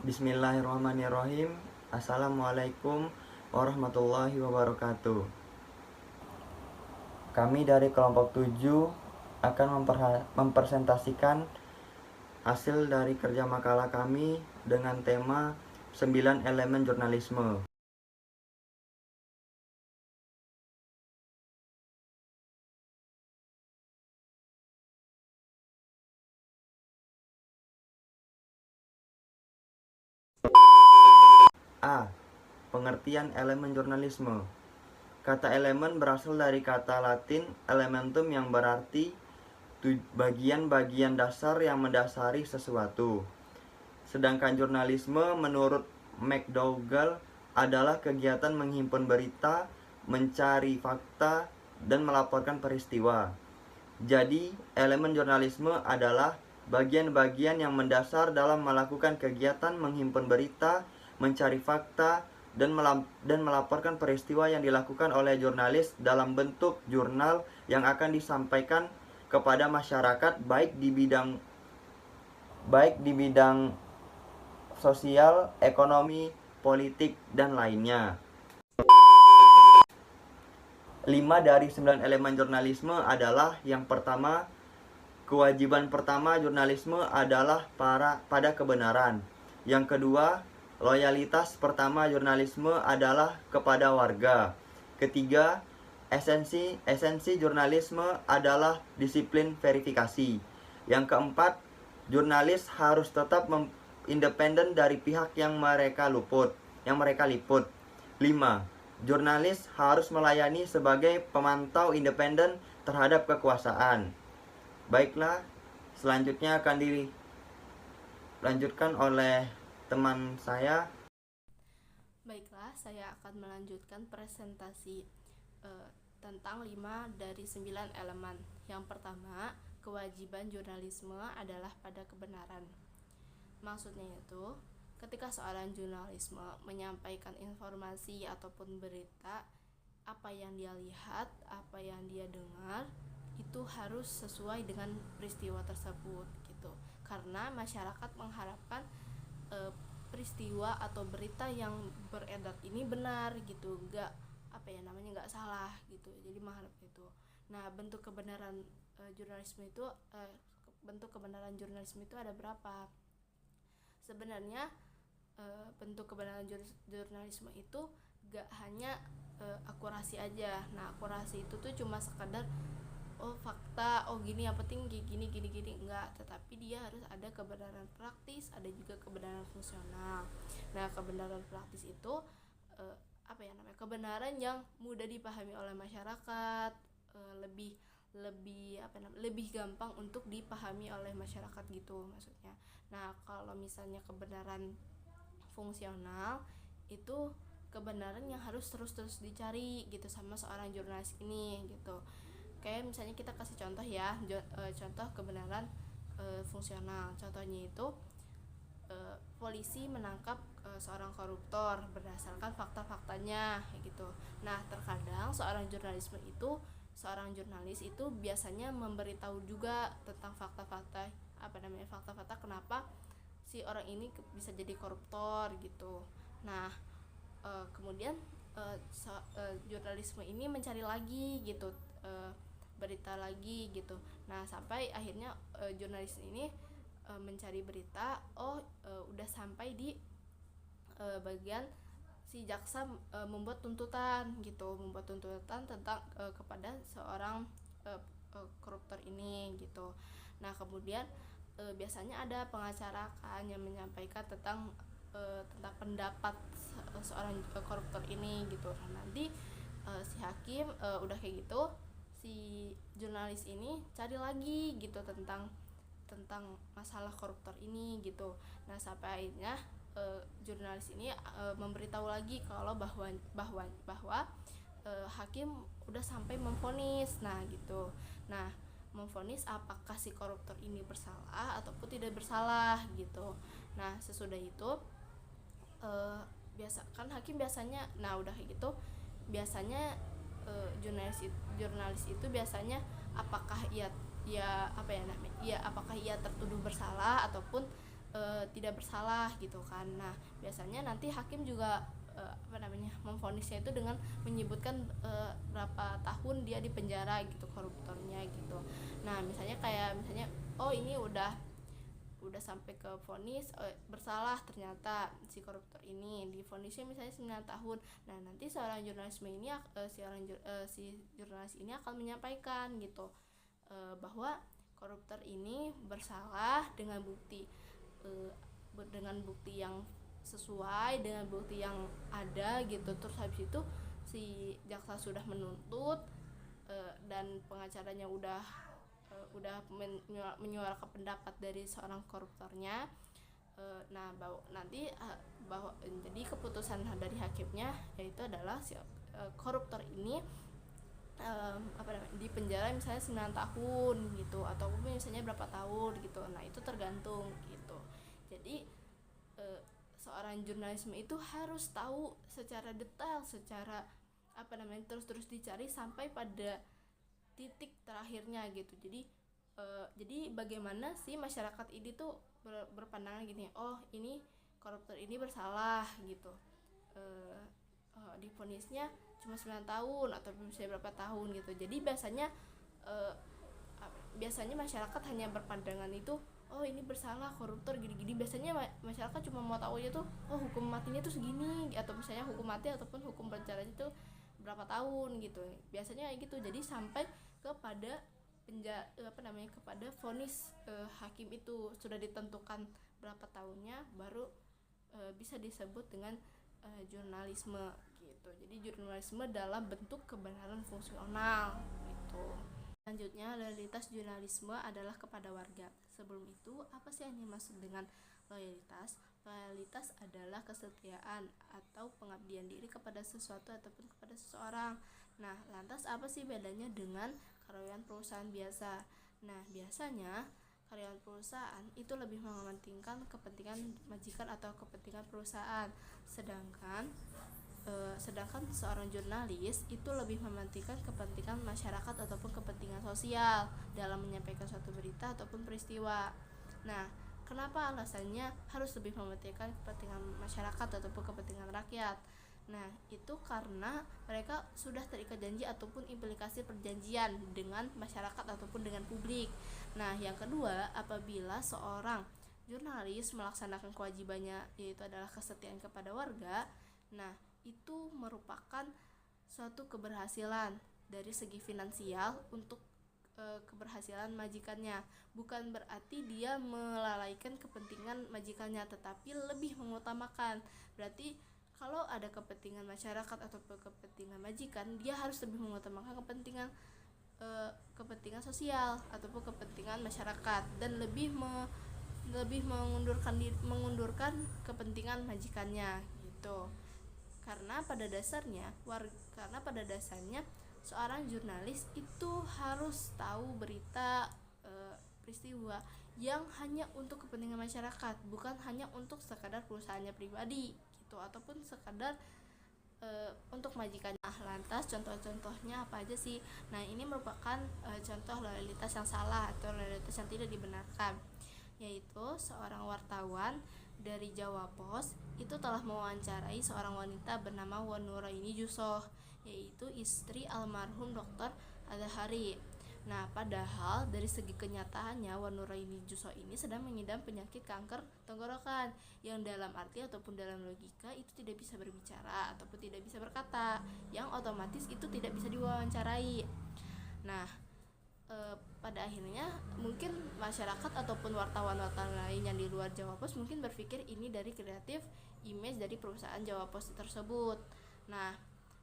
Bismillahirrahmanirrahim. Assalamualaikum warahmatullahi wabarakatuh. Kami dari kelompok 7 akan mempresentasikan hasil dari kerja makalah kami dengan tema 9 elemen jurnalisme. A. Pengertian elemen jurnalisme. Kata elemen berasal dari kata Latin elementum yang berarti bagian-bagian dasar yang mendasari sesuatu. Sedangkan jurnalisme menurut McDougall adalah kegiatan menghimpun berita, mencari fakta, dan melaporkan peristiwa. Jadi, elemen jurnalisme adalah bagian-bagian yang mendasar dalam melakukan kegiatan menghimpun berita, mencari fakta, dan melaporkan peristiwa yang dilakukan oleh jurnalis dalam bentuk jurnal yang akan disampaikan kepada masyarakat baik di bidang sosial, ekonomi, politik, dan lainnya. 5 dari 9 elemen jurnalisme adalah yang pertama, kewajiban pertama jurnalisme adalah pada kebenaran. Yang kedua, loyalitas pertama jurnalisme adalah kepada warga. Ketiga, esensi jurnalisme adalah disiplin verifikasi. Yang keempat, jurnalis harus tetap independen dari pihak yang mereka liput. 5. Jurnalis harus melayani sebagai pemantau independen terhadap kekuasaan. Baiklah, selanjutnya akan dilanjutkan oleh teman saya. Baiklah, saya akan melanjutkan presentasi tentang 5 dari 9 elemen. Yang pertama, kewajiban jurnalisme adalah pada kebenaran. Maksudnya itu, ketika seorang jurnalisme menyampaikan informasi ataupun berita, apa yang dia lihat, apa yang dia dengar, itu harus sesuai dengan peristiwa tersebut gitu. Karena masyarakat mengharapkan peristiwa atau berita yang beredar ini benar gitu, nggak salah gitu. Jadi mengharap itu. Nah, bentuk kebenaran jurnalisme itu ada berapa? Sebenarnya bentuk kebenaran jurnalisme itu gak hanya akurasi aja. Nah, akurasi itu tuh cuma sekadar fakta, gini yang penting gini enggak, tetapi dia harus ada kebenaran praktis, ada juga kebenaran fungsional. Nah, kebenaran praktis itu kebenaran yang mudah dipahami oleh masyarakat, lebih gampang untuk dipahami oleh masyarakat gitu maksudnya. Nah, kalau misalnya kebenaran fungsional itu kebenaran yang harus terus dicari gitu sama seorang jurnalis ini gitu. Kayak misalnya kita kasih contoh ya, contoh kebenaran fungsional. Contohnya itu polisi menangkap seorang koruptor berdasarkan fakta-faktanya gitu. Nah, terkadang seorang jurnalis itu biasanya memberitahu juga tentang fakta-fakta kenapa si orang ini bisa jadi koruptor gitu. Nah, kemudian jurnalisme ini mencari lagi gitu, berita lagi gitu. Nah, sampai akhirnya jurnalis ini mencari berita, udah sampai di bagian si jaksa membuat tuntutan tentang kepada seorang koruptor ini gitu. Nah, kemudian biasanya ada pengacara kan yang menyampaikan tentang pendapat seorang koruptor ini gitu. Nah, nanti si hakim udah kayak gitu, si jurnalis ini cari lagi gitu tentang masalah koruptor ini gitu. Nah, sampai akhirnya jurnalis ini memberitahu lagi kalau bahwa hakim udah sampai memvonis. Nah, gitu. Nah, memvonis apakah si koruptor ini bersalah ataupun tidak bersalah gitu. Nah, sesudah itu hakim biasanya, nah udah kayak gitu biasanya jurnalis itu biasanya apakah apakah ia tertuduh bersalah ataupun tidak bersalah gitu kan. Nah biasanya nanti hakim juga memvonisnya itu dengan menyebutkan berapa tahun dia di penjara gitu koruptornya gitu. Nah misalnya oh ini udah sampai ke vonis bersalah, ternyata si koruptor ini divonisnya misalnya 9 tahun. Nah nanti seorang jurnalisme ini si jurnalis ini akan menyampaikan gitu bahwa koruptor ini bersalah dengan bukti yang sesuai dengan bukti yang ada gitu. Terus habis itu si jaksa sudah menuntut dan pengacaranya udah menyuarakan pendapat dari seorang koruptornya. Nah jadi keputusan dari hakimnya yaitu adalah si koruptor ini di penjara misalnya 9 tahun gitu, ataupun misalnya berapa tahun gitu. Nah itu tergantung gitu. Jadi seorang jurnalisme itu harus tahu secara detail, secara terus dicari sampai pada titik terakhirnya gitu. Jadi bagaimana sih masyarakat ini tuh berpandangan gini, oh ini koruptor ini bersalah gitu, divonisnya cuma 9 tahun atau misalnya berapa tahun gitu. Jadi biasanya masyarakat hanya berpandangan itu, oh ini bersalah koruptor gini-gini. Biasanya masyarakat cuma mau tahu aja tuh, oh hukum matinya tuh segini, atau misalnya hukum mati ataupun hukum penjara itu berapa tahun gitu. Biasanya gitu. Jadi sampai kepada kepada vonis hakim itu sudah ditentukan berapa tahunnya, baru bisa disebut dengan jurnalisme gitu. Jadi jurnalisme dalam bentuk kebenaran fungsional gitu. Selanjutnya, loyalitas jurnalisme adalah kepada warga. Sebelum itu, apa sih yang dimaksud dengan loyalitas? Loyalitas adalah kesetiaan atau pengabdian diri kepada sesuatu ataupun kepada seseorang. Nah, lantas apa sih bedanya dengan karyawan perusahaan biasa? Nah, biasanya karyawan perusahaan itu lebih mementingkan kepentingan majikan atau kepentingan perusahaan, sedangkan seorang jurnalis itu lebih mementingkan kepentingan masyarakat ataupun kepentingan sosial dalam menyampaikan suatu berita ataupun peristiwa. Nah, kenapa alasannya harus lebih mementingkan kepentingan masyarakat ataupun kepentingan rakyat? Nah, itu karena mereka sudah terikat janji ataupun implikasi perjanjian dengan masyarakat ataupun dengan publik. Nah, yang kedua, apabila seorang jurnalis melaksanakan kewajibannya yaitu adalah kesetiaan kepada warga, nah itu merupakan suatu keberhasilan dari segi finansial untuk keberhasilan majikannya. Bukan berarti dia melalaikan kepentingan majikannya, tetapi lebih mengutamakan. Berarti kalau ada kepentingan masyarakat atau kepentingan majikan, dia harus lebih mengutamakan kepentingan sosial ataupun kepentingan masyarakat, dan lebih mengundurkan kepentingan majikannya gitu. Karena pada dasarnya seorang jurnalis itu harus tahu berita peristiwa yang hanya untuk kepentingan masyarakat, bukan hanya untuk sekadar perusahaannya pribadi gitu, ataupun sekadar untuk majikannya. Nah, lantas contoh-contohnya apa aja sih? Nah, ini merupakan contoh loyalitas yang salah atau loyalitas yang tidak dibenarkan, yaitu seorang wartawan dari Jawa Pos itu telah mewawancarai seorang wanita bernama Wan Nuraini Jusoh, yaitu istri almarhum Dr. Adhari. Nah, padahal dari segi kenyataannya Wan Nuraini Jusoh ini sedang mengidap penyakit kanker tenggorokan, yang dalam arti ataupun dalam logika itu tidak bisa berbicara ataupun tidak bisa berkata, yang otomatis itu tidak bisa diwawancarai. Nah, pada akhirnya mungkin masyarakat ataupun wartawan-wartawan lain yang di luar Jawa Pos mungkin berpikir ini dari kreatif image dari perusahaan Jawa Pos tersebut. Nah,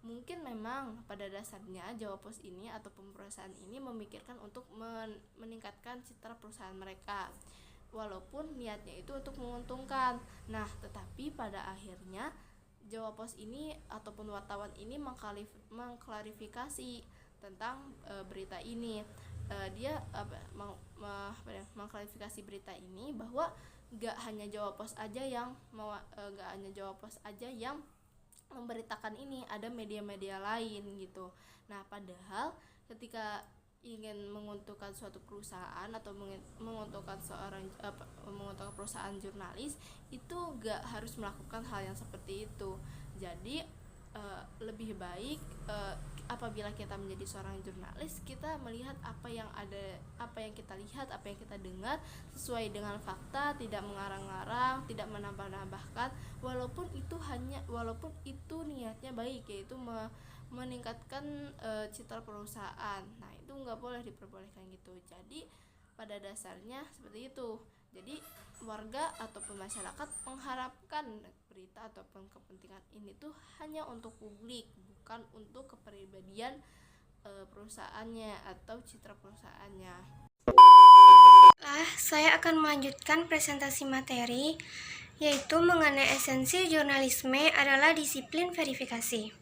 mungkin memang pada dasarnya Jawa Pos ini ataupun perusahaan ini memikirkan untuk meningkatkan citra perusahaan mereka, walaupun niatnya itu untuk menguntungkan. Nah, tetapi pada akhirnya Jawa Pos ini ataupun wartawan ini mengklarifikasi tentang berita ini. Dia mengklarifikasi berita ini bahwa gak hanya Jawa Pos aja yang memberitakan ini, ada media-media lain gitu. Nah, padahal ketika ingin menguntungkan suatu perusahaan atau menguntungkan menguntungkan perusahaan jurnalis, itu gak harus melakukan hal yang seperti itu. Jadi lebih baik apabila kita menjadi seorang jurnalis, kita melihat apa yang kita lihat, apa yang kita dengar sesuai dengan fakta, tidak mengarang-arang, tidak menambah-nambahkan, walaupun itu niatnya baik, yaitu meningkatkan citra perusahaan. Nah, itu nggak boleh diperbolehkan gitu. Jadi pada dasarnya seperti itu. Jadi warga ataupun masyarakat mengharapkan berita ataupun kepentingan ini tuh hanya untuk publik, bukan untuk kepribadian perusahaannya atau citra perusahaannya. Saya akan melanjutkan presentasi materi, yaitu mengenai esensi jurnalisme adalah disiplin verifikasi.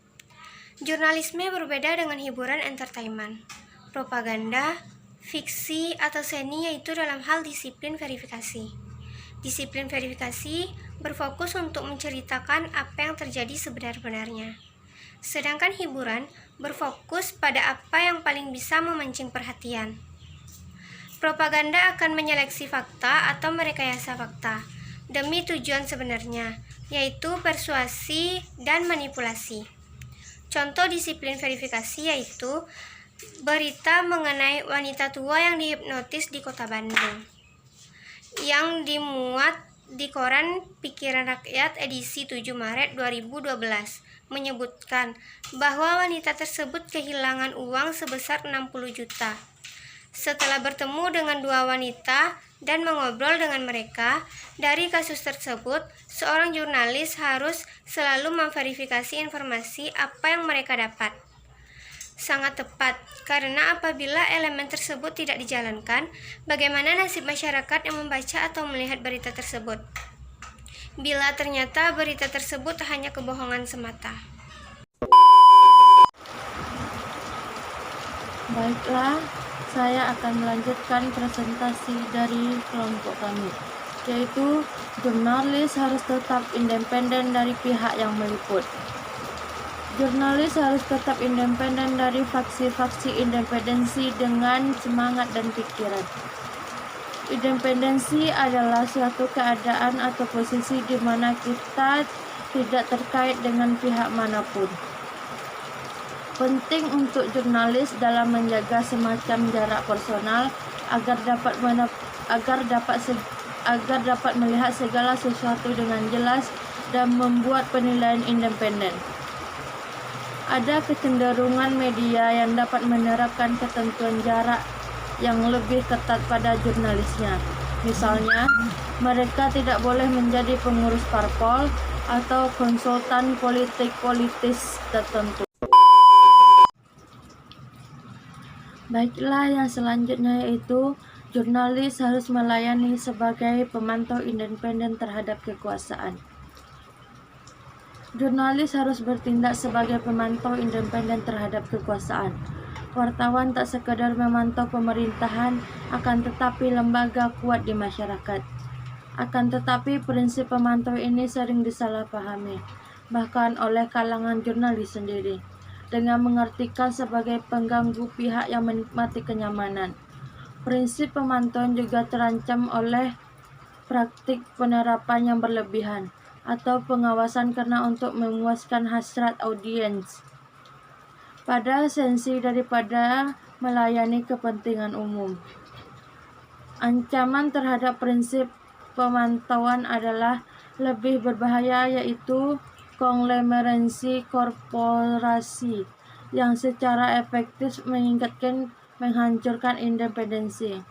Jurnalisme berbeda dengan hiburan entertainment, propaganda, fiksi, atau seni, yaitu dalam hal disiplin verifikasi. Disiplin verifikasi berfokus untuk menceritakan apa yang terjadi sebenar-benarnya. Sedangkan hiburan berfokus pada apa yang paling bisa memancing perhatian. Propaganda akan menyeleksi fakta atau merekayasa fakta demi tujuan sebenarnya, yaitu persuasi dan manipulasi. Contoh disiplin verifikasi yaitu berita mengenai wanita tua yang dihipnotis di Kota Bandung, yang dimuat di koran Pikiran Rakyat edisi 7 Maret 2012, menyebutkan bahwa wanita tersebut kehilangan uang sebesar 60 juta. Setelah bertemu dengan dua wanita dan mengobrol dengan mereka, dari kasus tersebut, seorang jurnalis harus selalu memverifikasi informasi apa yang mereka dapat. Sangat tepat, karena apabila elemen tersebut tidak dijalankan, bagaimana nasib masyarakat yang membaca atau melihat berita tersebut? Bila ternyata berita tersebut hanya kebohongan semata. Baiklah, saya akan melanjutkan presentasi dari kelompok kami, yaitu jurnalis harus tetap independen dari pihak yang meliput. Jurnalis harus tetap independen dari faksi-faksi independensi dengan semangat dan pikiran. Independensi adalah suatu keadaan atau posisi di mana kita tidak terkait dengan pihak manapun. Penting untuk jurnalis dalam menjaga semacam jarak personal agar dapat melihat segala sesuatu dengan jelas dan membuat penilaian independen. Ada kecenderungan media yang dapat menerapkan ketentuan jarak yang lebih ketat pada jurnalisnya. Misalnya, mereka tidak boleh menjadi pengurus parpol atau konsultan politis tertentu. Baiklah, yang selanjutnya yaitu jurnalis harus melayani sebagai pemantau independen terhadap kekuasaan. Jurnalis harus bertindak sebagai pemantau independen terhadap kekuasaan. Wartawan tak sekadar memantau pemerintahan, akan tetapi lembaga kuat di masyarakat. Akan tetapi prinsip pemantau ini sering disalahpahami, bahkan oleh kalangan jurnalis sendiri, dengan mengartikan sebagai pengganggu pihak yang menikmati kenyamanan. Prinsip pemantauan juga terancam oleh praktik penerapan yang berlebihan atau pengawasan karena untuk memuaskan hasrat audiens, pada esensi daripada melayani kepentingan umum. Ancaman terhadap prinsip pemantauan adalah lebih berbahaya, yaitu konglomerasi korporasi yang secara efektif menghancurkan independensi.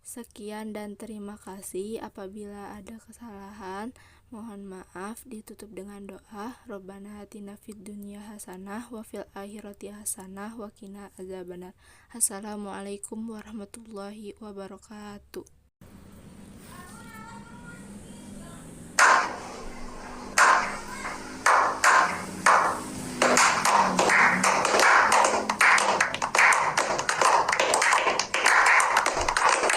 Sekian dan terima kasih. Apabila ada kesalahan, mohon maaf. Ditutup dengan doa. Rabbana atina fid dunya hasanah wa fil akhirati hasanah wa qina adzabannar. Assalamualaikum warahmatullahi wabarakatuh.